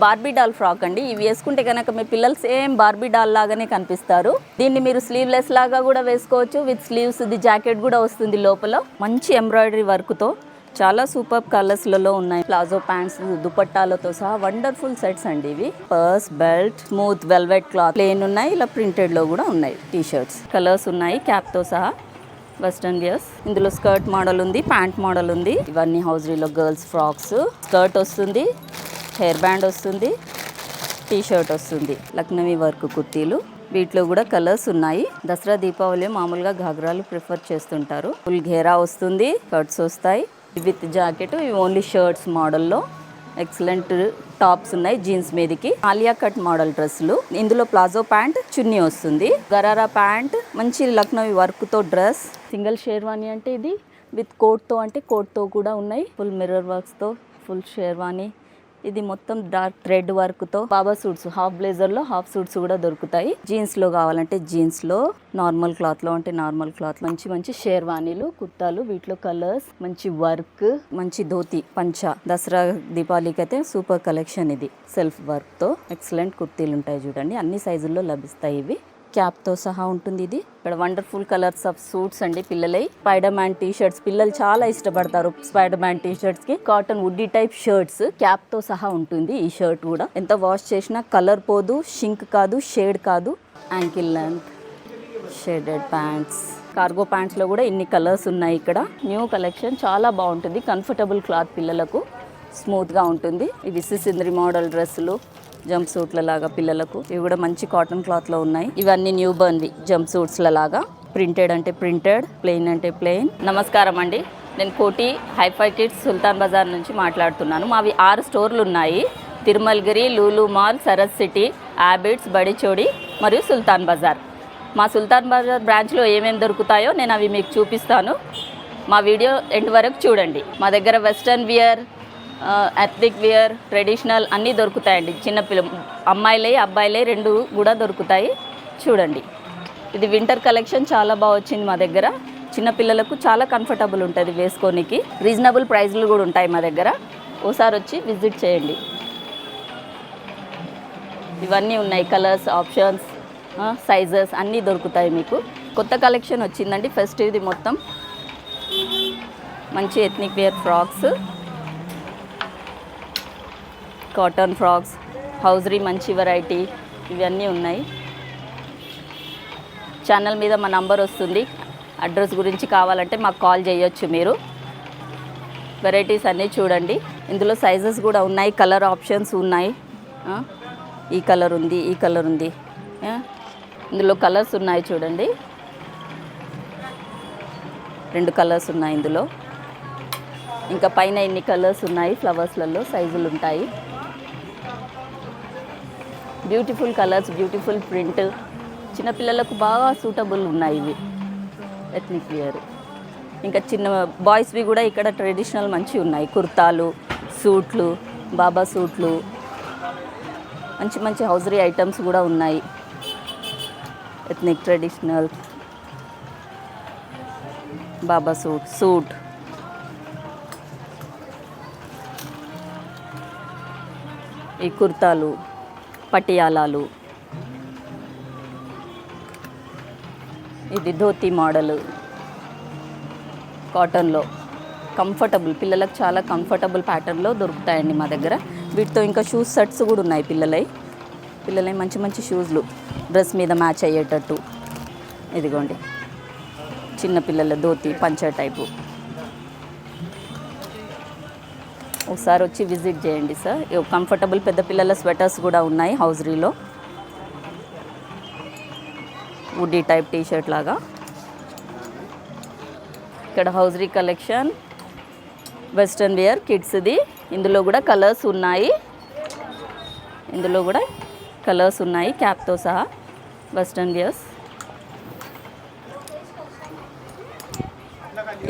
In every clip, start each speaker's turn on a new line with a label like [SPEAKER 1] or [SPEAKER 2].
[SPEAKER 1] Barbie doll frock అండి. ఇవి వేసుకుంటే కనుక మీ పిల్లలు సేమ్ బార్బీ డాల్ లాగానే కనిపిస్తారు. దీన్ని మీరు స్లీవ్లెస్ లాగా కూడా వేసుకోవచ్చు. విత్ స్లీవ్స్ ది జాకెట్ కూడా వస్తుంది లోపల. మంచి ఎంబ్రాయిడరీ వర్క్ తో చాలా సూపర్ కలర్స్లలో ఉన్నాయి. ప్లాజో ప్యాంట్స్ దుపట్టాలతో సహా వండర్ఫుల్ సెట్స్ అండి ఇవి. Purse, belt, smooth velvet cloth plain ఉన్నాయి, ఇలా ప్రింటెడ్ లో కూడా ఉన్నాయి. టీ షర్ట్స్ కలర్స్ ఉన్నాయి క్యాప్ తో సహా. వెస్టర్న్ వియర్స్, ఇందులో స్కర్ట్ మోడల్ ఉంది, ప్యాంట్ మోడల్ ఉంది. ఇవన్నీ హౌజరీలో గర్ల్స్ ఫ్రాక్స్. స్కర్ట్ వస్తుంది, హెయిర్ బ్యాండ్ వస్తుంది, టీ షర్ట్ వస్తుంది, లక్నవీ వర్క్ కుర్తీలు. వీటిలో కూడా కలర్స్ ఉన్నాయి. దసరా దీపావళి మామూలుగా ఘాగ్రాలు ప్రిఫర్ చేస్తుంటారు. ఫుల్ ఘేరా వస్తుంది, షర్ట్స్ వస్తాయి విత్ జాకెట్. ఇవి ఓన్లీ షర్ట్స్ మోడల్లో. ఎక్సలెంట్ టాప్స్ ఉన్నాయి జీన్స్ మీదకి. ఆలియా కట్ మోడల్ డ్రెస్సులు. ఇందులో ప్లాజో ప్యాంట్, చున్నీ వస్తుంది, గరారా ప్యాంట్, మంచి లక్నవీ వర్క్ తో డ్రెస్. సింగిల్ షేర్వాణి అంటే ఇది, విత్ కోట్ తో అంటే కోట్ తో కూడా ఉన్నాయి. ఫుల్ మిర్రర్ వర్క్స్ తో ఫుల్ షేర్వాణి. ఇది మొత్తం డార్క్ థ్రెడ్ వర్క్ తో. బాబా సూట్స్, హాఫ్ బ్లేజర్ లో హాఫ్ సూట్స్ కూడా దొరుకుతాయి. జీన్స్ లో కావాలంటే జీన్స్ లో, నార్మల్ క్లాత్ లో అంటే నార్మల్ క్లాత్. మంచి మంచి షేర్వాణీలు, కుర్తాలు. వీటిలో కలర్స్, మంచి వర్క్, మంచి ధోతి, పంచ. దసరా దీపావళికి అయితే సూపర్ కలెక్షన్ ఇది. సెల్ఫ్ వర్క్ తో ఎక్సలెంట్ కుర్తీలు ఉంటాయి చూడండి. అన్ని సైజుల్లో లభిస్తాయి ఇవి. క్యాప్ తో సహా ఉంటుంది ఇది. ఇక్కడ వండర్ఫుల్ కలర్స్ ఆఫ్ సూట్స్ అండి పిల్లలై. స్పైడర్ మ్యాన్ టీ షర్ట్స్ పిల్లలు చాలా ఇష్టపడతారు. స్పైడర్ మ్యాన్ టీ షర్ట్స్ కి కాటన్ వుడ్డీ టైప్ షర్ట్స్ క్యాప్ తో సహా ఉంటుంది. ఈ షర్ట్ కూడా ఎంత వాష్ చేసినా కలర్ పోదు, షింక్ కాదు, షేడ్ కాదు. Ankle length shaded pants. Cargo pants లో కూడా ఇన్ని కలర్స్ ఉన్నాయి. ఇక్కడ న్యూ కలెక్షన్ చాలా బాగుంటుంది. కంఫర్టబుల్ క్లాత్, పిల్లలకు స్మూత్ గా ఉంటుంది. ఇవి సిసింద్రి మోడల్ డ్రెస్సులు, జంప్ సూట్ల లాగా పిల్లలకు. ఇవి కూడా మంచి కాటన్ క్లాత్ లో ఉన్నాయి. ఇవన్నీ న్యూ బర్న్వి జంప్ సూట్స్ లాగా. ప్రింటెడ్ అంటే ప్రింటెడ్, ప్లెయిన్ అంటే ప్లెయిన్. నమస్కారం అండి, నేను కోటి హైఫై కిడ్స్ సుల్తాన్ బజార్ నుంచి మాట్లాడుతున్నాను. మావి 6 స్టోర్లు ఉన్నాయి. తిరుమలగిరి, లూలు మాల్, సరస్ సిటీ, హ్యాబిట్స్, బడిచోడి మరియు సుల్తాన్ బజార్. మా సుల్తాన్ బజార్ బ్రాంచ్లో ఏమేమి దొరుకుతాయో నేను అవి మీకు చూపిస్తాను. మా వీడియో ఎండ్ వరకు చూడండి. మా దగ్గర western wear, ethnic wear, traditional అన్నీ దొరుకుతాయండి. చిన్నపిల్ల అమ్మాయిలే అబ్బాయిలే రెండు కూడా దొరుకుతాయి. చూడండి, ఇది వింటర్ కలెక్షన్ చాలా బాగా వచ్చింది మా దగ్గర. చిన్నపిల్లలకు చాలా కంఫర్టబుల్ ఉంటుంది వేసుకోనికి. రీజనబుల్ ప్రైస్లు కూడా ఉంటాయి మా దగ్గర. ఓసారి వచ్చి విజిట్ చేయండి. ఇవన్నీ ఉన్నాయి, కలర్స్, ఆప్షన్స్, సైజెస్ అన్నీ దొరుకుతాయి మీకు. కొత్త కలెక్షన్ వచ్చిందండి ఫెస్టివ్ది మొత్తం. మంచి ethnic wear frocks, cotton frocks, hosiery మంచి వెరైటీ, ఇవన్నీ ఉన్నాయి. ఛానల్ మీద మా నంబర్ వస్తుంది. అడ్రస్ గురించి కావాలంటే మాకు కాల్ చేయొచ్చు మీరు. వెరైటీస్ అన్నీ చూడండి. ఇందులో సైజెస్ కూడా ఉన్నాయి, కలర్ ఆప్షన్స్ ఉన్నాయి. ఈ కలర్ ఉంది, ఈ కలర్ ఉంది. ఇందులో కలర్స్ ఉన్నాయి చూడండి. 2 కలర్స్ ఉన్నాయి ఇందులో. ఇంకా పైన ఇన్ని కలర్స్ ఉన్నాయి. ఫ్లవర్స్లలో సైజులు ఉంటాయి. Beautiful colours, beautiful print. చిన్నపిల్లలకు బాగా సూటబుల్ ఉన్నాయి ఇవి ఎథ్నిక్ వేర్. ఇంకా చిన్న బాయ్స్వి కూడా ఇక్కడ ట్రెడిషనల్ మంచి ఉన్నాయి. కుర్తాలు, సూట్లు, బాబా సూట్లు, మంచి మంచి హౌజరీ ఐటమ్స్ కూడా ఉన్నాయి. ఎథ్నిక్ ట్రెడిషనల్ బాబా సూట్. ఈ కుర్తాలు, పటియాలాలు. ఇది ధోతి మోడల్ కాటన్లో. కంఫర్టబుల్, పిల్లలకు చాలా కంఫర్టబుల్ ప్యాటర్న్లో దొరుకుతాయండి మా దగ్గర. వీటితో ఇంకా షూస్ సెట్స్ కూడా ఉన్నాయి పిల్లలై మంచి మంచి షూస్లు డ్రెస్ మీద మ్యాచ్ అయ్యేటట్టు. ఇదిగోండి, చిన్నపిల్లల ధోతి పంచ టైపు. ఒకసారి వచ్చి విజిట్ చేయండి సార్. కంఫర్టబుల్ పెద్ద పిల్లల స్వెటర్స్ కూడా ఉన్నాయి హౌజరీలో. వుడ్డీ టైప్ టీ షర్ట్ లాగా. ఇక్కడ హౌజరీ కలెక్షన్, వెస్టర్న్ వేర్ కిడ్స్ది. ఇందులో కూడా కలర్స్ ఉన్నాయి. క్యాప్తో సహా. Western wears.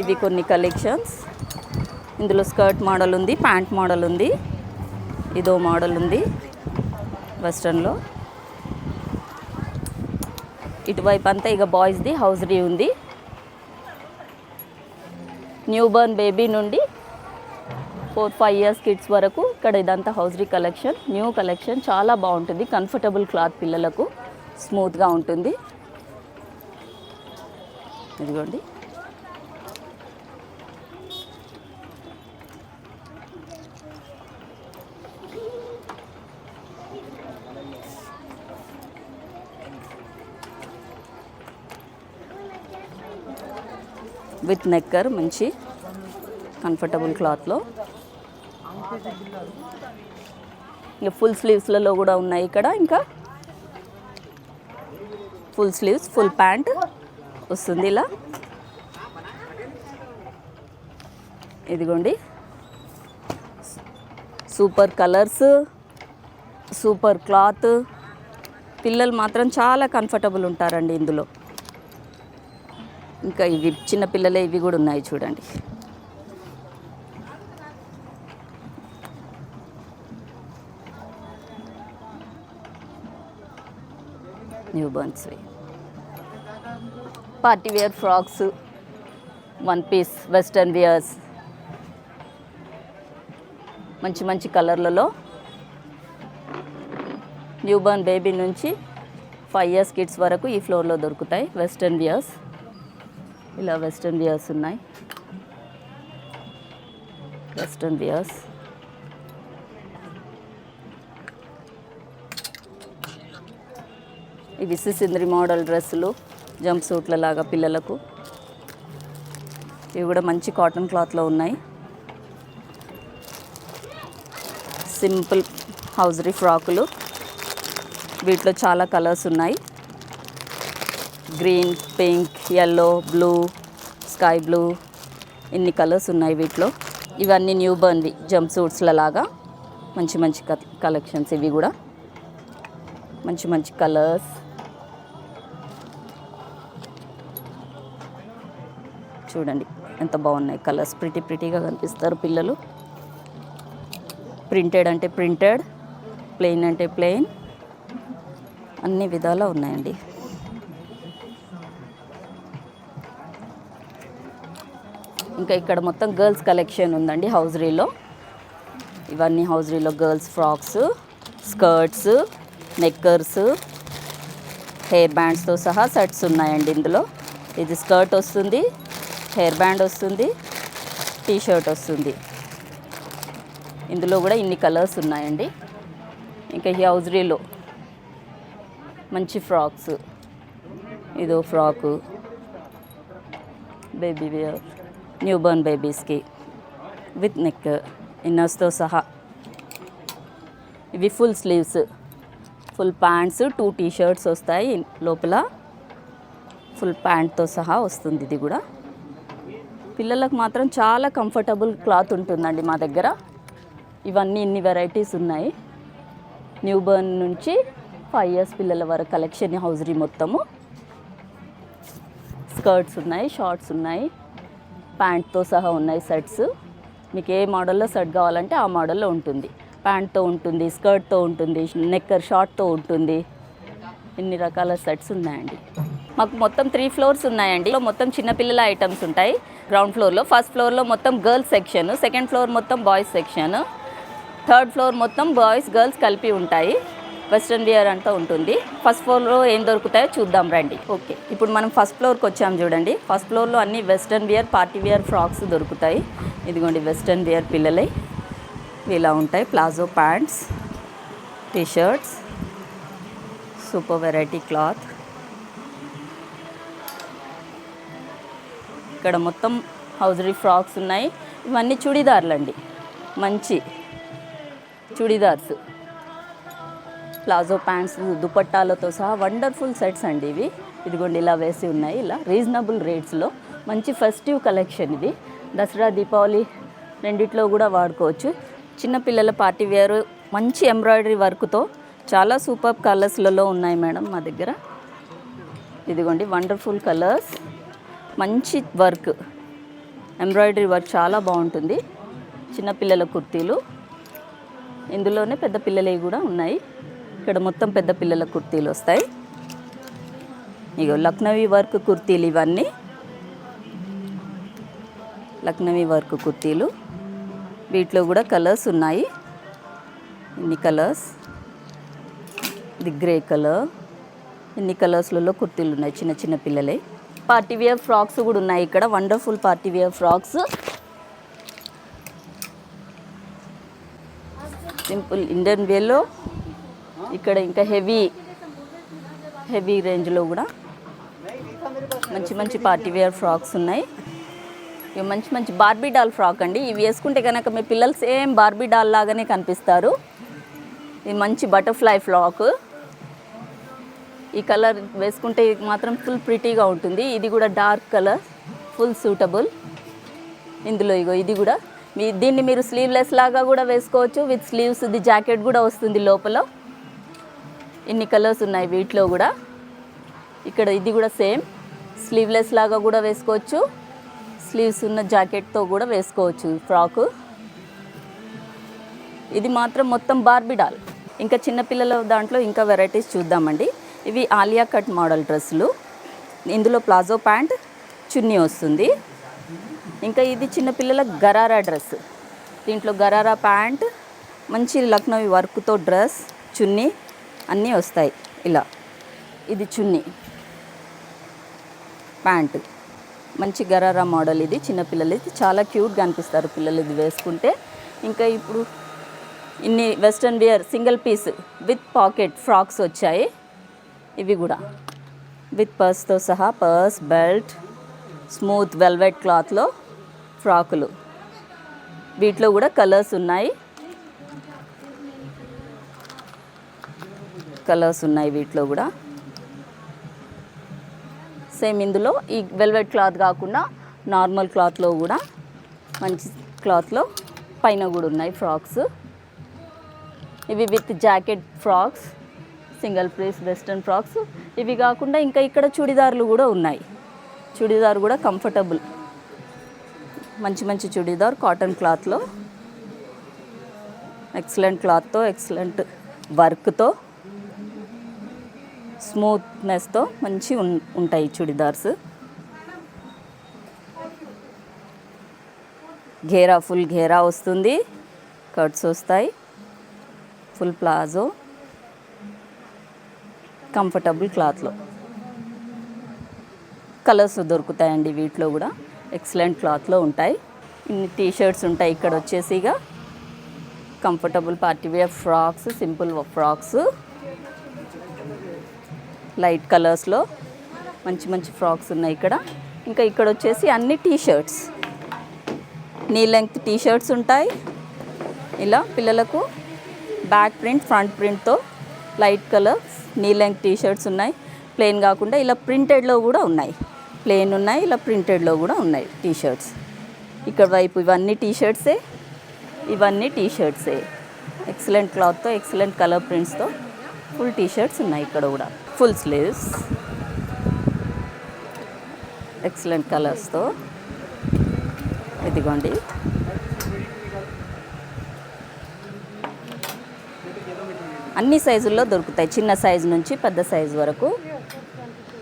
[SPEAKER 1] ఇవి కొన్ని కలెక్షన్స్. ఇందులో స్కర్ట్ మోడల్ ఉంది, ప్యాంట్ మోడల్ ఉంది, ఇదో మోడల్ ఉంది వెస్టర్న్లో. ఇటువైపు అంతా ఇక బాయ్స్ది హౌజరీ ఉంది. న్యూ బర్న్ బేబీ నుండి 4-5 ఇయర్స్ కిడ్స్ వరకు ఇక్కడ ఇదంతా హౌజరీ కలెక్షన్, న్యూ కలెక్షన్, చాలా బాగుంటుంది. కంఫర్టబుల్ క్లాత్, పిల్లలకు స్మూత్గా ఉంటుంది. ఇదిగోండి, విత్ నెక్కర్, మంచి కంఫర్టబుల్ క్లాత్లో. ఇంకా ఫుల్ స్లీవ్స్లలో కూడా ఉన్నాయి ఇక్కడ. ఇంకా ఫుల్ స్లీవ్స్, ఫుల్ ప్యాంట్ వస్తుంది ఇలా. ఇదిగోండి, సూపర్ కలర్స్, సూపర్ క్లాత్. పిల్లలు మాత్రం చాలా కంఫర్టబుల్ ఉంటారండి ఇందులో. ఇంకా ఇవి చిన్నపిల్లలే, ఇవి కూడా ఉన్నాయి చూడండి. న్యూ బర్న్స్వి party wear frocks, 1 piece western wears, మంచి మంచి కలర్లలో. న్యూ బర్న్ బేబీ నుంచి 5 ఇయర్స్ కిడ్స్ వరకు ఈ ఫ్లోర్లో దొరుకుతాయి వెస్టర్న్ వియర్స్. ఇలా వెస్టర్న్ వియర్స్ ఉన్నాయి, వెస్టర్న్ వియర్స్. ఇవి సిసింద్రి మోడల్ డ్రెస్సులు, జంప్ సూట్ల లాగా పిల్లలకు. ఇవి కూడా మంచి కాటన్ క్లాత్లో ఉన్నాయి. సింపుల్ హౌజరీ ఫ్రాకులు, వీటిలో చాలా కలర్స్ ఉన్నాయి. Green, pink, yellow, blue, sky blue, ఇన్ని కలర్స్ ఉన్నాయి వీటిలో. ఇవన్నీ న్యూ బర్న్వి జంప్ సూట్స్ల లాగా మంచి మంచి కలెక్షన్స్. ఇవి కూడా మంచి మంచి కలర్స్. చూడండి ఎంత బాగున్నాయి కలర్స్, ప్రిటీగా కనిపిస్తారు పిల్లలు. ప్రింటెడ్ అంటే ప్రింటెడ్, ప్లెయిన్ అంటే ప్లెయిన్, అన్ని విధాలా ఉన్నాయండి. ఇంకా ఇక్కడ మొత్తం గర్ల్స్ కలెక్షన్ ఉందండి హౌజరీలో. ఇవన్నీ హౌజరీలో girls frocks, skirts, knickers, hair బ్యాండ్స్తో సహా సెట్స్ ఉన్నాయండి ఇందులో. ఇది స్కర్ట్ వస్తుంది, హెయిర్ బ్యాండ్ వస్తుంది, టీషర్ట్ వస్తుంది. ఇందులో కూడా ఇన్ని కలర్స్ ఉన్నాయండి. ఇంకా ఈ హౌజరీలో మంచి ఫ్రాక్స్, ఇదో frock, baby wear, new born బేబీస్కి విత్ నెక్, ఇన్నర్స్తో సహా. ఇవి full sleeves, full pants, 2 T-shirts వస్తాయి లోపల, ఫుల్ ప్యాంట్తో సహా వస్తుంది. ఇది కూడా పిల్లలకు మాత్రం చాలా కంఫర్టబుల్ క్లాత్ ఉంటుందండి మా దగ్గర. ఇవన్నీ ఇన్ని వెరైటీస్ ఉన్నాయి. న్యూ బర్న్ నుంచి 5 ఇయర్స్ పిల్లల వరకు కలెక్షన్ హౌజరీ మొత్తము. స్కర్ట్స్ ఉన్నాయి, షార్ట్స్ ఉన్నాయి, ప్యాంట్తో సహా ఉన్నాయి సెట్స్. మీకు ఏ మోడల్లో సెట్ కావాలంటే ఆ మోడల్లో ఉంటుంది. ప్యాంట్తో ఉంటుంది, స్కర్ట్తో ఉంటుంది, నెక్కర్ షార్ట్తో ఉంటుంది. ఇన్ని రకాల సెట్స్ ఉన్నాయండి. మాకు మొత్తం 3 ఫ్లోర్స్ ఉన్నాయండి. మొత్తం చిన్నపిల్లల ఐటమ్స్ ఉంటాయి గ్రౌండ్ ఫ్లోర్లో. ఫస్ట్ ఫ్లోర్లో మొత్తం గర్ల్స్ సెక్షన్, సెకండ్ ఫ్లోర్ మొత్తం బాయ్స్ సెక్షన్, థర్డ్ ఫ్లోర్ మొత్తం బాయ్స్ గర్ల్స్ కలిపి ఉంటాయి. వెస్ట్రన్ వియర్ అంతా ఉంటుంది. ఫస్ట్ ఫ్లోర్లో ఏం దొరుకుతాయో చూద్దాం రండి. ఓకే, ఇప్పుడు మనం ఫస్ట్ ఫ్లోర్కి వచ్చాము చూడండి. ఫస్ట్ ఫ్లోర్లో అన్ని western wear, party wear frocks దొరుకుతాయి. ఇదిగోండి వెస్ట్రన్ వియర్ పిల్లలై ఇలా ఉంటాయి. Palazzo pants, T shirts, super variety cloth. ఇక్కడ మొత్తం హౌజరీ ఫ్రాక్స్ ఉన్నాయి. ఇవన్నీ చుడీదార్లు అండి, మంచి చుడీదార్స్, ప్లాజో ప్యాంట్స్, దుపట్టాలతో సహా వండర్ఫుల్ సెట్స్ అండి ఇవి. ఇదిగోండి ఇలా వేసి ఉన్నాయి. ఇలా రీజనబుల్ రేట్స్లో మంచి ఫెస్టివ్ కలెక్షన్ ఇది. దసరా, దీపావళి రెండిట్లో కూడా వాడుకోవచ్చు. చిన్నపిల్లల పార్టీ వేర్ మంచి ఎంబ్రాయిడరీ వర్క్తో చాలా సూపర్ కలర్స్లలో ఉన్నాయి మేడం మా దగ్గర. ఇదిగోండి వండర్ఫుల్ కలర్స్, మంచి వర్క్, ఎంబ్రాయిడరీ వర్క్ చాలా బాగుంటుంది. చిన్నపిల్లల కుర్తీలు, ఇందులోనే పెద్ద పిల్లలవి కూడా ఉన్నాయి. ఇక్కడ మొత్తం పెద్ద పిల్లల కుర్తీలు వస్తాయి. ఇగో లక్నవీ వర్క్ కుర్తీలు, ఇవన్నీ లక్నవీ వర్క్ కుర్తీలు. వీటిలో కూడా కలర్స్ ఉన్నాయి. ఇన్ని కలర్స్, ఇది గ్రే కలర్. ఇన్ని కలర్స్లలో కుర్తీలు ఉన్నాయి చిన్న చిన్న పిల్లలే. పార్టీ వేర్ ఫ్రాక్స్ కూడా ఉన్నాయి ఇక్కడ. Wonderful party wear frocks. Simple Indian వేలో ఇక్కడ ఇంకా హెవీ రేంజ్లో కూడా మంచి మంచి పార్టీ వేర్ ఫ్రాక్స్ ఉన్నాయి. ఇవి మంచి మంచి బార్బీ డాల్ ఫ్రాక్ అండి. ఇవి వేసుకుంటే కనుక మీ పిల్లలు సేమ్ బార్బీ డాల్ లాగానే కనిపిస్తారు. ఇది మంచి బటర్ఫ్లై ఫ్రాక్. ఈ కలర్ వేసుకుంటే మాత్రం ఫుల్ ప్రిటీగా ఉంటుంది. ఇది కూడా డార్క్ కలర్, ఫుల్ సూటబుల్. ఇందులో ఇది కూడా దీన్ని మీరు స్లీవ్లెస్ లాగా కూడా వేసుకోవచ్చు. విత్ స్లీవ్స్, ఇది జాకెట్ కూడా వస్తుంది లోపల. ఇన్ని కలర్స్ ఉన్నాయి వీటిలో కూడా. ఇక్కడ ఇది కూడా సేమ్ స్లీవ్లెస్ లాగా కూడా వేసుకోవచ్చు. స్లీవ్స్ ఉన్న జాకెట్తో కూడా వేసుకోవచ్చు ఫ్రాకు. ఇది మాత్రం మొత్తం బార్బీ డాల్. ఇంకా చిన్నపిల్లల దాంట్లో ఇంకా వెరైటీస్ చూద్దామండి. ఇవి ఆలియా కట్ మోడల్ డ్రెస్సులు. ఇందులో ప్లాజో ప్యాంట్, చున్నీ వస్తుంది. ఇంకా ఇది చిన్నపిల్లల గరారా డ్రెస్. దీంట్లో గరారా ప్యాంట్, మంచి లక్నోవి వర్క్తో డ్రెస్, చున్నీ అన్నీ వస్తాయి ఇలా. ఇది చున్నీ, ప్యాంట్, మంచి గరారా మోడల్. ఇది చిన్నపిల్లలు, ఇది చాలా క్యూట్గా అనిపిస్తారు పిల్లలు ఇది వేసుకుంటే. ఇంకా ఇప్పుడు ఇన్ని western wear single piece with pocket frocks వచ్చాయి. ఇవి కూడా విత్ పర్స్తో సహా, పర్స్, బెల్ట్, స్మూత్ వెల్వెట్ క్లాత్లో ఫ్రాకులు. వీటిలో కూడా కలర్స్ ఉన్నాయి. వీటిలో కూడా సేమ్. ఇందులో ఈ వెల్వెట్ క్లాత్ కాకుండా నార్మల్ క్లాత్లో కూడా మంచి క్లాత్లో పైన కూడా ఉన్నాయి ఫ్రాక్స్. ఇవి with jacket frocks, single piece western frocks. ఇవి కాకుండా ఇంకా ఇక్కడ చుడిదార్లు కూడా ఉన్నాయి. చుడిదార్ కూడా కంఫర్టబుల్, మంచి మంచి చుడిదార్ కాటన్ క్లాత్లో, ఎక్సలెంట్ క్లాత్తో, ఎక్సలెంట్ వర్క్తో, స్మూత్నెస్తో మంచి ఉంటాయి చుడిదార్స్. ఘేరా, ఫుల్ ఘేరా వస్తుంది, కట్స్ వస్తాయి, ఫుల్ ప్లాజో, కంఫర్టబుల్ క్లాత్లో. కలర్స్ దొరుకుతాయండి వీటిలో కూడా. ఎక్సలెంట్ క్లాత్లో ఉంటాయి. ఇన్ని టీషర్ట్స్ ఉంటాయి ఇక్కడ వచ్చేసిగా. Comfortable party wear frocks, simple frocks, light కలర్స్లో మంచి మంచి ఫ్రాక్స్ ఉన్నాయి ఇక్కడ. ఇంకా ఇక్కడ వచ్చేసి అన్ని టీషర్ట్స్, నీ లెంగ్త్ టీషర్ట్స్ ఉంటాయి ఇలా పిల్లలకు. బ్యాక్ ప్రింట్, ఫ్రంట్ ప్రింట్తో light colour knee length T-shirts ఉన్నాయి. ప్లెయిన్ కాకుండా ఇలా ప్రింటెడ్లో కూడా ఉన్నాయి. ప్లెయిన్ ఉన్నాయి, ఇలా ప్రింటెడ్లో కూడా ఉన్నాయి టీషర్ట్స్. ఇక్కడ వైపు ఇవన్నీ టీషర్ట్సే. ఎక్సలెంట్ క్లాత్తో, ఎక్సలెంట్ కలర్ ప్రింట్స్తో ఫుల్ టీషర్ట్స్ ఉన్నాయి ఇక్కడ కూడా. ఫుల్ స్లీవ్స్, ఎక్సలెంట్ కలర్స్తో. ఇదిగోండి, అన్ని సైజుల్లో దొరుకుతాయి. చిన్న సైజు నుంచి పెద్ద సైజు వరకు,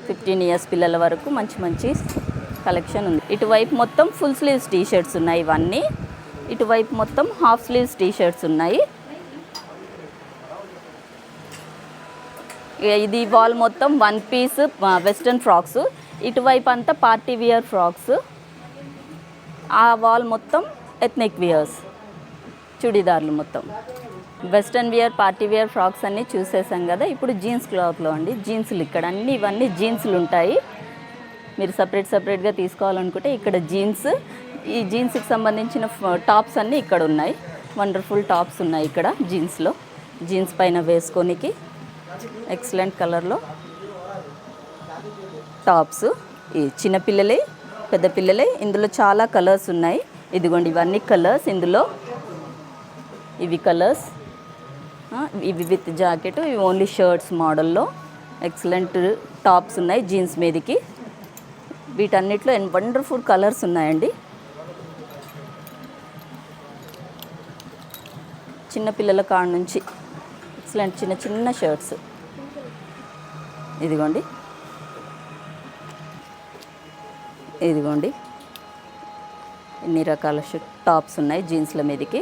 [SPEAKER 1] 15 ఇయర్స్ పిల్లల వరకు మంచి మంచి కలెక్షన్ ఉంది. ఇటువైపు మొత్తం ఫుల్ స్లీవ్స్ టీషర్ట్స్ ఉన్నాయి ఇవన్నీ. ఇటువైపు మొత్తం హాఫ్ స్లీవ్స్ టీషర్ట్స్ ఉన్నాయి. ఇది వాల్ మొత్తం వన్ పీస్ వెస్ట్రన్ ఫ్రాక్స్. ఇటువైపు అంతా పార్టీ వేర్ ఫ్రాక్స్. ఆ వాల్ మొత్తం ఎథ్నిక్ వేర్స్, చుడిదార్లు మొత్తం. Western wear, party wear frocks అన్నీ చూసేసాం కదా. ఇప్పుడు జీన్స్ క్లాత్లో అండి, జీన్స్లు ఇక్కడ అన్నీ ఇవన్నీ జీన్స్లు ఉంటాయి. మీరు సపరేట్గా తీసుకోవాలనుకుంటే ఇక్కడ జీన్స్, ఈ జీన్స్కి సంబంధించిన టాప్స్ అన్నీ ఇక్కడ ఉన్నాయి. వండర్ఫుల్ టాప్స్ ఉన్నాయి ఇక్కడ జీన్స్లో. జీన్స్ పైన వేసుకోనికి ఎక్సలెంట్ కలర్లో టాప్స్. ఈ చిన్నపిల్లలే, పెద్ద పిల్లలే. ఇందులో చాలా కలర్స్ ఉన్నాయి. ఇదిగోండి, ఇవన్నీ కలర్స్ ఇందులో. ఇవి కలర్స్, ఇవి విత్ జాకెట్, ఇవి ఓన్లీ షర్ట్స్ మోడల్లో. ఎక్సలెంట్ టాప్స్ ఉన్నాయి జీన్స్ మీదకి. వీటన్నిటిలో వండర్ఫుల్ కలర్స్ ఉన్నాయండి. చిన్నపిల్లల కాడ నుంచి ఎక్సలెంట్ చిన్న చిన్న షర్ట్స్. ఇదిగోండి, ఇన్ని రకాల టాప్స్ ఉన్నాయి జీన్స్ల మీదకి.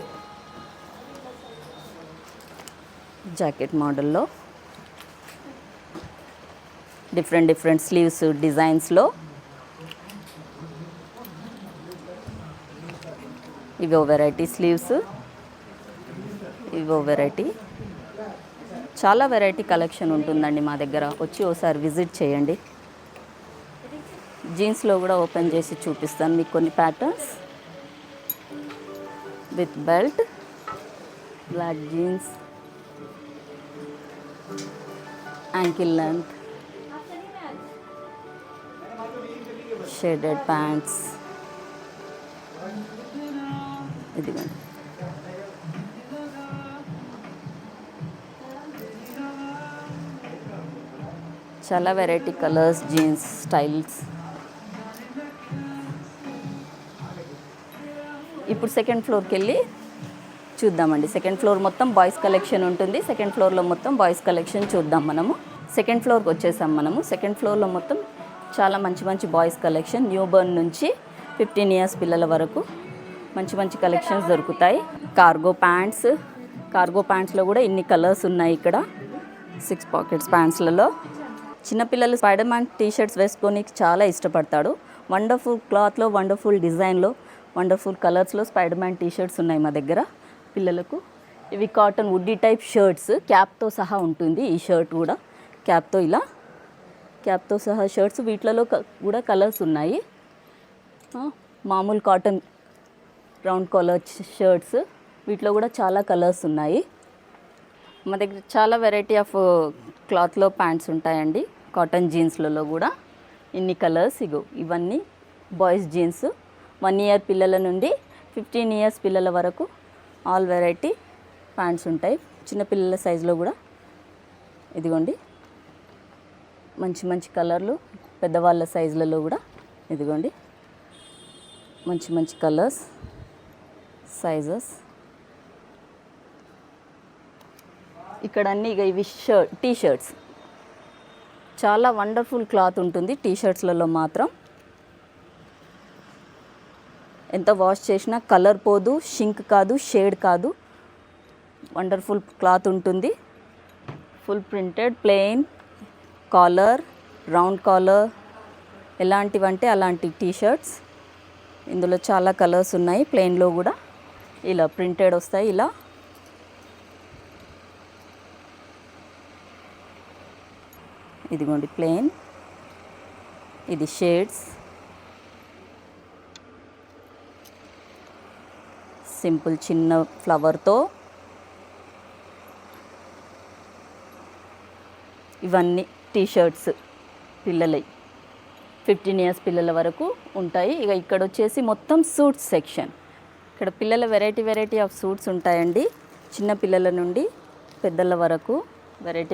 [SPEAKER 1] జాకెట్ మోడల్లో డిఫరెంట్ స్లీవ్స్ డిజైన్స్లో ఇవో వెరైటీ స్లీవ్స్, ఇవో వెరైటీ. చాలా వెరైటీ కలెక్షన్ ఉంటుందండి మా దగ్గర. వచ్చి ఒకసారి విజిట్ చేయండి. జీన్స్లో కూడా ఓపెన్ చేసి చూపిస్తాను మీకు కొన్ని patterns. With belt, black jeans, ankle length, shaded pants. ఇదిగోండి, చాలా వెరైటీ కలర్స్, జీన్స్ స్టైల్స్. ఇప్పుడు సెకండ్ ఫ్లోర్కి వెళ్ళి చూద్దామండి. సెకండ్ ఫ్లోర్ మొత్తం బాయ్స్ కలెక్షన్ ఉంటుంది. సెకండ్ ఫ్లోర్లో మొత్తం బాయ్స్ కలెక్షన్ చూద్దాం మనము. సెకండ్ ఫ్లోర్కి వచ్చేసాం మనము. సెకండ్ ఫ్లోర్లో మొత్తం చాలా మంచి బాయ్స్ కలెక్షన్, న్యూ బర్న్ నుంచి 15 ఇయర్స్ పిల్లల వరకు మంచి కలెక్షన్స్ దొరుకుతాయి. కార్గో ప్యాంట్స్లో కూడా ఇన్ని కలర్స్ ఉన్నాయి ఇక్కడ. 6 పాకెట్స్ ప్యాంట్స్లలో చిన్నపిల్లలు స్పైడర్ మ్యాన్ టీషర్ట్స్ వేసుకొని చాలా ఇష్టపడతాడు. వండర్ఫుల్ క్లాత్లో, వండర్ఫుల్ డిజైన్లో, వండర్ఫుల్ కలర్స్లో స్పైడర్ మ్యాన్ టీషర్ట్స్ ఉన్నాయి మా దగ్గర పిల్లలకు. ఇవి కాటన్ వుడ్డీ టైప్ షర్ట్స్, క్యాప్తో సహా ఉంటుంది. ఈ షర్ట్ కూడా క్యాప్తో సహా షర్ట్స్. వీటిలలో కూడా కలర్స్ ఉన్నాయి. మామూలు కాటన్ రౌండ్ కాలర్ షర్ట్స్, వీటిలో కూడా చాలా కలర్స్ ఉన్నాయి. మా దగ్గర చాలా వెరైటీ ఆఫ్ క్లాత్లో ప్యాంట్స్ ఉంటాయండి. కాటన్ జీన్స్లలో కూడా ఇన్ని కలర్స్. ఇవన్నీ బాయ్స్ జీన్స్. 1 ఇయర్ పిల్లల నుండి 15 ఇయర్స్ పిల్లల వరకు ఆల్ వెరైటీ ప్యాంట్స్ ఉంటాయి. చిన్నపిల్లల సైజులో కూడా ఇదిగోండి మంచి కలర్లు. పెద్దవాళ్ళ సైజులలో కూడా ఇదిగోండి మంచి కలర్స్, సైజెస్. ఇక్కడ అన్నీ ఇవి టీ షర్ట్స్. చాలా వండర్ఫుల్ క్లాత్ ఉంటుంది టీ షర్ట్స్లలో మాత్రం. ఎంత వాష్ చేసినా కలర్ పోదు, షింక్ కాదు, షేడ్ కాదు. వండర్ఫుల్ క్లాత్ ఉంటుంది. Full printed, plain collar, round collar, ఎలాంటివంటే అలాంటి టీ షర్ట్స్. ఇందులో చాలా కలర్స్ ఉన్నాయి. ప్లెయిన్లో కూడా ఇలా ప్రింటెడ్ వస్తాయి. ఇలా ఇదిగోండి ప్లెయిన్, ఇది షేడ్స్, సింపుల్ చిన్న ఫ్లవర్తో. ఇవన్నీ టీ షర్ట్స్ పిల్లలై 15 ఇయర్స్ పిల్లల వరకు ఉంటాయి. ఇక్కడ వచ్చేసి మొత్తం సూట్స్ సెక్షన్. ఇక్కడ పిల్లల వెరైటీ ఆఫ్ సూట్స్ ఉంటాయండి. చిన్న పిల్లల నుండి పెద్దల వరకు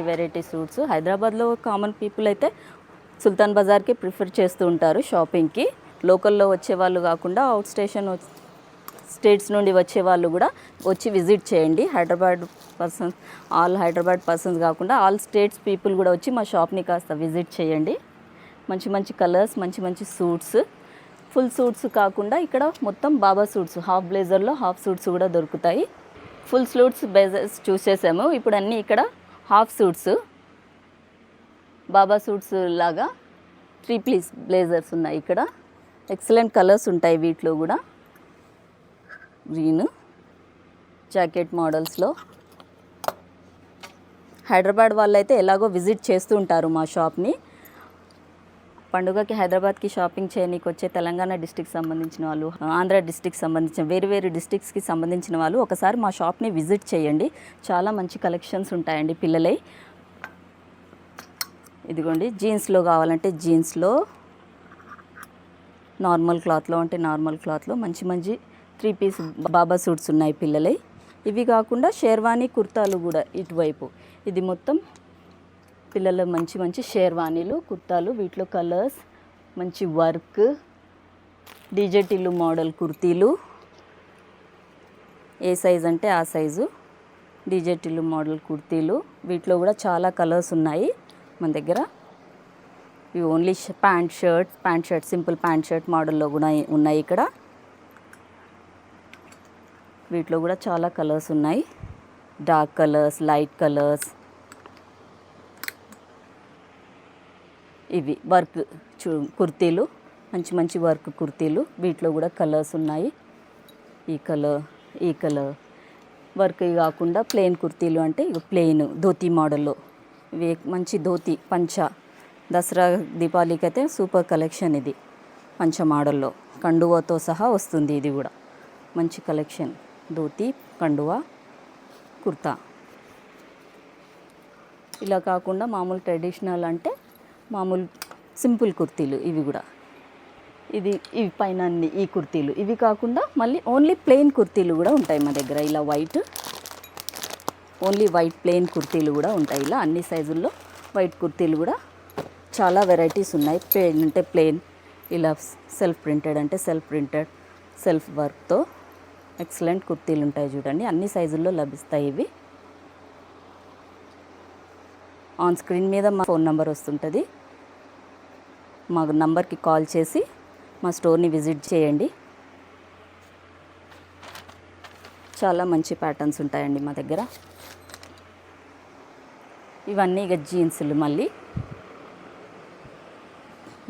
[SPEAKER 1] వెరైటీ సూట్స్. హైదరాబాద్లో కామన్ పీపుల్ అయితే సుల్తాన్ బజార్కి ప్రిఫర్ చేస్తూ ఉంటారు షాపింగ్కి. లోకల్లో వచ్చేవాళ్ళు కాకుండా అవుట్ స్టేట్స్ నుండి వచ్చేవాళ్ళు కూడా వచ్చి విజిట్ చేయండి. ఆల్ హైదరాబాద్ పర్సన్స్ కాకుండా ఆల్ స్టేట్స్ పీపుల్ కూడా వచ్చి మా షాప్ని కాస్త విజిట్ చేయండి. మంచి కలర్స్, మంచి సూట్స్. ఫుల్ సూట్స్ కాకుండా ఇక్కడ మొత్తం బాబా సూట్స్, హాఫ్ బ్లేజర్లో హాఫ్ సూట్స్ కూడా దొరుకుతాయి. ఫుల్ సూట్స్ బ్లేజర్స్ చూసేసాము. ఇప్పుడు అన్నీ ఇక్కడ హాఫ్ సూట్స్, బాబా సూట్స్ లాగా 3 పీస్ బ్లేజర్స్ ఉన్నాయి ఇక్కడ. ఎక్సలెంట్ కలర్స్ ఉంటాయి వీటిలో కూడా. Green jacket మోడల్స్లో. హైదరాబాద్ వాళ్ళైతే ఎలాగో విజిట్ చేస్తూ ఉంటారు మా షాప్ని. పండుగకి హైదరాబాద్కి షాపింగ్ చేయడానికి వచ్చే తెలంగాణ డిస్ట్రిక్ట్ సంబంధించిన వాళ్ళు, ఆంధ్ర డిస్ట్రిక్ట్ సంబంధించిన వేరు డిస్ట్రిక్ట్స్కి సంబంధించిన వాళ్ళు ఒకసారి మా షాప్ని విజిట్ చేయండి. చాలా మంచి కలెక్షన్స్ ఉంటాయండి పిల్లలై. ఇదిగోండి జీన్స్లో కావాలంటే జీన్స్లో, నార్మల్ క్లాత్లో అంటే నార్మల్ క్లాత్లో మంచి 3 పీస్ బాబా సూట్స్ ఉన్నాయి పిల్లలై. ఇవి కాకుండా షేర్వానీ కుర్తాలు కూడా ఇటువైపు. ఇది మొత్తం పిల్లల మంచి షేర్వానీలు, కుర్తాలు. వీటిలో కలర్స్, మంచి వర్క్, డీజే టిల్లు మోడల్ కుర్తీలు. ఏ సైజ్ అంటే ఆ సైజు డీజే టిల్లు మోడల్ కుర్తీలు. వీటిలో కూడా చాలా కలర్స్ ఉన్నాయి మన దగ్గర. ఇవి only pant shirt simple pant shirt మోడల్లో కూడా ఉన్నాయి ఇక్కడ. వీటిలో కూడా చాలా కలర్స్ ఉన్నాయి, డార్క్ కలర్స్, లైట్ కలర్స్. ఇవి వర్క్ కుర్తీలు, మంచి మంచి వర్క్ కుర్తీలు. వీటిలో కూడా కలర్స్ ఉన్నాయి. ఈ కలర్ వర్క్ కాకుండా ప్లెయిన్ కుర్తీలు అంటే ఇక ప్లెయిన్ ధోతీ మోడల్లో. ఇవి మంచి ధోతీ పంచ, దసరా దీపావళికి అయితే సూపర్ కలెక్షన్. ఇది పంచ మోడల్లో కండువాతో సహా వస్తుంది. ఇది కూడా మంచి కలెక్షన్, ధోతీ కండువా కుర్తా. ఇలా కాకుండా మామూలు ట్రెడిషనల్ అంటే మామూలు సింపుల్ కుర్తీలు. ఇవి కూడా ఇవి పైన అన్ని ఈ కుర్తీలు. ఇవి కాకుండా మళ్ళీ ఓన్లీ ప్లెయిన్ కుర్తీలు కూడా ఉంటాయి మా దగ్గర. ఇలా ఓన్లీ వైట్ ప్లెయిన్ కుర్తీలు కూడా ఉంటాయి. ఇలా అన్ని సైజుల్లో వైట్ కుర్తీలు కూడా చాలా వెరైటీస్ ఉన్నాయి. ప్లెయిన్ అంటే ప్లెయిన్, ఇలా సెల్ఫ్ ప్రింటెడ్ అంటే సెల్ఫ్ వర్క్తో ఎక్సలెంట్ కుర్తీలు ఉంటాయి. చూడండి, అన్ని సైజుల్లో లభిస్తాయి. ఇవి ఆన్ స్క్రీన్ మీద మా ఫోన్ నెంబర్ వస్తుంటుంది. మా నంబర్కి కాల్ చేసి మా స్టోర్ని విజిట్ చేయండి. చాలా మంచి ప్యాటర్న్స్ ఉంటాయండి మా దగ్గర. ఇవన్నీ ఇక జీన్సులు, మళ్ళీ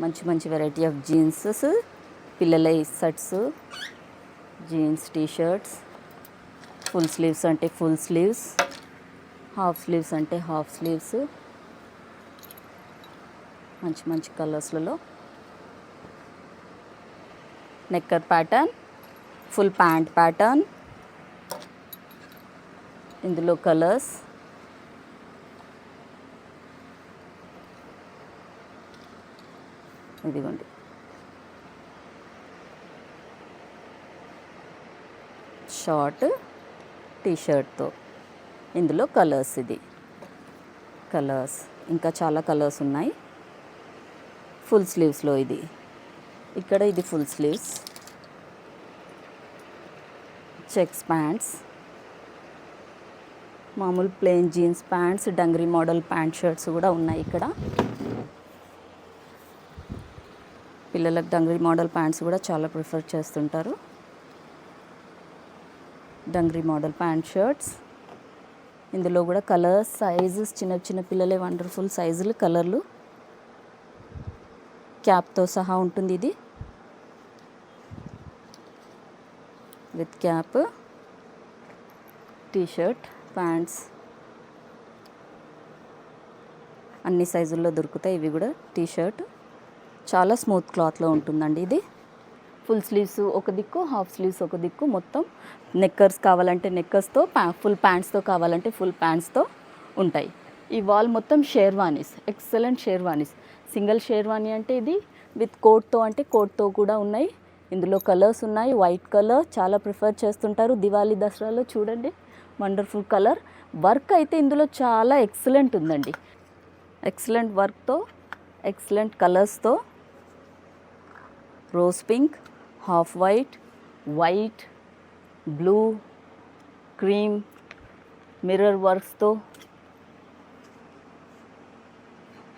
[SPEAKER 1] మంచి మంచి వెరైటీ ఆఫ్ జీన్సెస్, పిల్లల shirts, jeans t shirts, full sleeves అంటే ఫుల్ స్లీవ్స్, హాఫ్ స్లీవ్స్ అంటే హాఫ్ స్లీవ్స్, మంచి మంచి కలర్స్లలో. నెక్కర్ ప్యాటర్న్, ఫుల్ ప్యాంట్ ప్యాటర్న్. ఇందులో కలర్స్ ఇదిగోండి, షార్ట్ టీషర్ట్తో. ఇందులో కలర్స్, ఇది కలర్స్, ఇంకా చాలా కలర్స్ ఉన్నాయి. ఫుల్ స్లీవ్స్లో ఇది ఫుల్ స్లీవ్స్, చెక్స్ ప్యాంట్స్, మామూలు plain jeans pants, dungaree model pant shirts కూడా ఉన్నాయి ఇక్కడ. పిల్లలకు డంగ్రీ మోడల్ ప్యాంట్స్ కూడా చాలా ప్రిఫర్ చేస్తుంటారు. Dungaree model pant shirts. ఇందులో కూడా కలర్స్, సైజెస్, చిన్న పిల్లలే వండర్ఫుల్ సైజులు, కలర్లు. క్యాప్తో సహా ఉంటుంది ఇది, విత్ క్యాప్, టీషర్ట్, ప్యాంట్స్ అన్ని సైజుల్లో దొరుకుతాయి. ఇవి కూడా టీషర్ట్ చాలా స్మూత్ క్లాత్లో ఉంటుందండి. ఇది ఫుల్ స్లీవ్స్ ఒక దిక్కు, హాఫ్ స్లీవ్స్ ఒక దిక్కు, మొత్తం నెక్కర్స్ కావాలంటే నెక్కర్స్తో, ఫుల్ ప్యాంట్స్తో కావాలంటే ఫుల్ ప్యాంట్స్తో ఉంటాయి. ఈ వాల్ మొత్తం షేర్వానీస్, ఎక్సలెంట్ షేర్వానీస్. సింగిల్ షేర్వానీ అంటే ఇది, విత్ కోట్తో అంటే కోట్తో కూడా ఉన్నాయి. ఇందులో కలర్స్ ఉన్నాయి. వైట్ కలర్ చాలా ప్రిఫర్ చేస్తుంటారు దివాళీ దసరాలో. చూడండి, వండర్ఫుల్ కలర్. వర్క్ అయితే ఇందులో చాలా ఎక్సలెంట్ ఉందండి. ఎక్సలెంట్ వర్క్తో, ఎక్సలెంట్ కలర్స్తో, rose pink, half white, white, blue, cream, mirror వర్క్స్తో,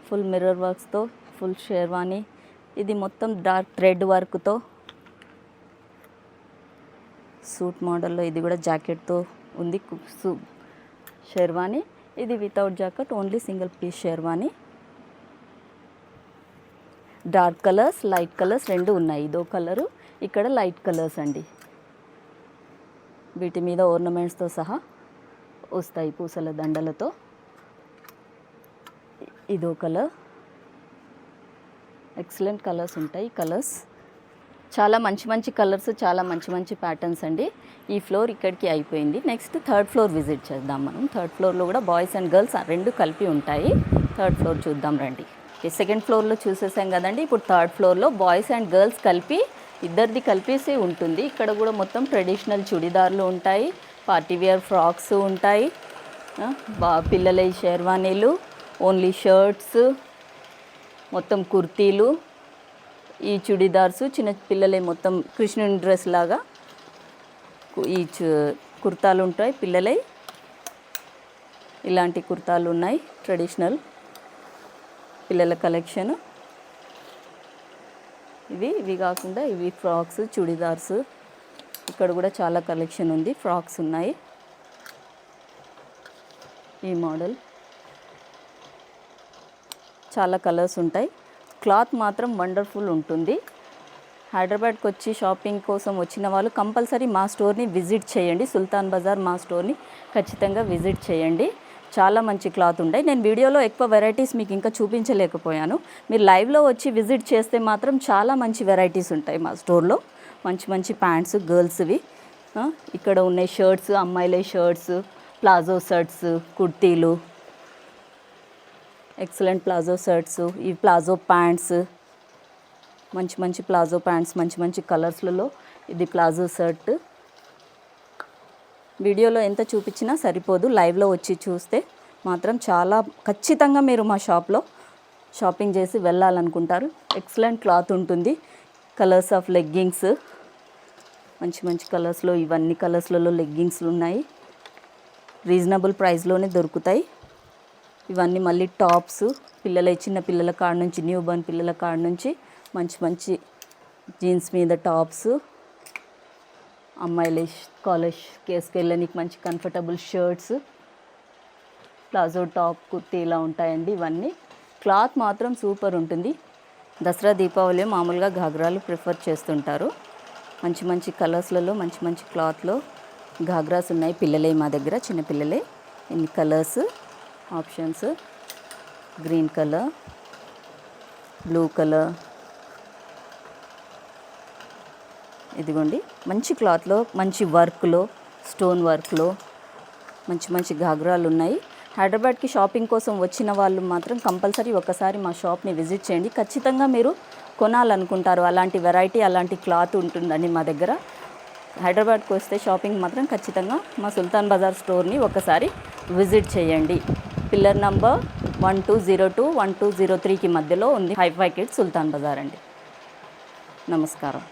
[SPEAKER 1] ఫుల్ మిర్రర్ వర్క్స్తో ఫుల్ షేర్వానీ. ఇది మొత్తం డార్క్ థ్రెడ్ వర్క్తో సూట్ మోడల్లో. ఇది కూడా జాకెట్తో ఉంది షేర్వానీ. ఇది without jacket, only single piece sherwani. Dark colours, light colours రెండు ఉన్నాయి. ఇదో కలరు, ఇక్కడ లైట్ కలర్స్ అండి. వీటి మీద ఓర్నమెంట్స్తో సహా వస్తాయి, పూసల దండలతో. ఇదో కలర్, ఎక్సలెంట్ కలర్స్ ఉంటాయి. కలర్స్ చాలా మంచి మంచి కలర్స్, చాలా మంచి మంచి ప్యాటర్న్స్ అండి. ఈ ఫ్లోర్ ఇక్కడికి అయిపోయింది. నెక్స్ట్ థర్డ్ ఫ్లోర్ విజిట్ చేద్దాం మనం. థర్డ్ ఫ్లోర్లో కూడా బాయ్స్ అండ్ గర్ల్స్ రెండు కలిపి ఉంటాయి. థర్డ్ ఫ్లోర్ చూద్దాం రండి. సెకండ్ ఫ్లోర్లో చూసేసాం కదండి. ఇప్పుడు థర్డ్ ఫ్లోర్లో బాయ్స్ అండ్ గర్ల్స్ కలిపి, ఇద్దరిది కలిపేసి ఉంటుంది. ఇక్కడ కూడా మొత్తం ట్రెడిషనల్ చుడిదార్లు ఉంటాయి, పార్టీవేర్ ఫ్రాక్స్ ఉంటాయి, పిల్లల షేర్వానీలు, ఓన్లీ షర్ట్స్, మొత్తం కుర్తీలు, ఈ చుడిదార్సు, చిన్న పిల్లలే మొత్తం కృష్ణుని డ్రెస్ లాగా ఈ కుర్తాలు ఉంటాయి పిల్లలై. ఇలాంటి కుర్తాలు ఉన్నాయి, ట్రెడిషనల్ పిల్లల కలెక్షన్. ఇవి కాకుండా ఇవి ఫ్రాక్స్, చుడిదార్స్, ఇక్కడ కూడా చాలా కలెక్షన్ ఉంది, ఫ్రాక్స్ ఉన్నాయి. ఈ మోడల్ చాలా కలర్స్ ఉంటాయి. క్లాత్ మాత్రం వండర్ఫుల్ ఉంటుంది. హైదరాబాద్కి వచ్చి షాపింగ్ కోసం వచ్చిన వాళ్ళు కంపల్సరీ మా స్టోర్ని విజిట్ చేయండి. సుల్తాన్ బజార్ మా స్టోర్ని ఖచ్చితంగా విజిట్ చేయండి. చాలా మంచి క్లాత్ ఉంటాయి. నేను వీడియోలో ఎక్కువ వెరైటీస్ మీకు ఇంకా చూపించలేకపోయాను. మీరు లైవ్లో వచ్చి విజిట్ చేస్తే మాత్రం చాలా మంచి వెరైటీస్ ఉంటాయి మా స్టోర్లో. మంచి మంచి ప్యాంట్స్ గర్ల్స్వి ఇక్కడ ఉన్నాయి. షర్ట్స్, అమ్మాయిలే షర్ట్స్, ప్లాజో షర్ట్స్, కుర్తీలు, ఎక్సలెంట్ ప్లాజో షర్ట్స్, ఈ ప్లాజో ప్యాంట్స్, మంచి మంచి ప్లాజో ప్యాంట్స్ మంచి మంచి కలర్స్లలో. ఇది ప్లాజో షర్ట్. వీడియోలో ఎంత చూపించినా సరిపోదు, లైవ్లో వచ్చి చూస్తే మాత్రం చాలా ఖచ్చితంగా మీరు మా షాప్లో షాపింగ్ చేసి వెళ్ళాలనుకుంటారు. ఎక్సలెంట్ క్లాత్ ఉంటుంది. కలర్స్ ఆఫ్ లెగ్గింగ్స్, మంచి మంచి కలర్స్లో, ఇవన్నీ కలర్స్లలో లెగ్గింగ్స్లు ఉన్నాయి. రీజనబుల్ ప్రైస్లోనే దొరుకుతాయి. ఇవన్నీ మళ్ళీ టాప్స్, చిన్న పిల్లల కాడ నుంచి, న్యూ బర్న్ పిల్లల కాడ నుంచి మంచి మంచి జీన్స్ మీద టాప్స్, అమ్మాయిల కాలేజ్ కేసుకు వెళ్ళడానికి మంచి comfortable shirts, palazzo top, kurti ఇలా ఉంటాయండి. ఇవన్నీ క్లాత్ మాత్రం సూపర్ ఉంటుంది. దసరా దీపావళి మామూలుగా ఘాగ్రాలు ప్రిఫర్ చేస్తుంటారు. మంచి మంచి కలర్స్లలో మంచి మంచి క్లాత్లో ఘాగ్రాస్ ఉన్నాయి. పిల్లలే మా దగ్గర, చిన్నపిల్లలే. ఇన్ని colours options, green colour, blue colour, ఇదిగోండి మంచి క్లాత్లో, మంచి వర్క్లో, స్టోన్ వర్క్లో మంచి మంచి ఘాగ్రాలు ఉన్నాయి. హైదరాబాద్కి షాపింగ్ కోసం వచ్చిన వాళ్ళు మాత్రం కంపల్సరీ ఒకసారి మా షాప్ని విజిట్ చేయండి. ఖచ్చితంగా మీరు కొనాలనుకుంటారు. అలాంటి వెరైటీ, అలాంటి క్లాత్ ఉంటుందండి మా దగ్గర. హైదరాబాద్కి వస్తే షాపింగ్ మాత్రం ఖచ్చితంగా మా సుల్తాన్ బజార్ స్టోర్ని ఒకసారి విజిట్ చేయండి. పిల్లర్ నంబర్ 1202, 1203కి మధ్యలో ఉంది. హైఫై కిడ్స్ సుల్తాన్ బజార్ అండి. నమస్కారం.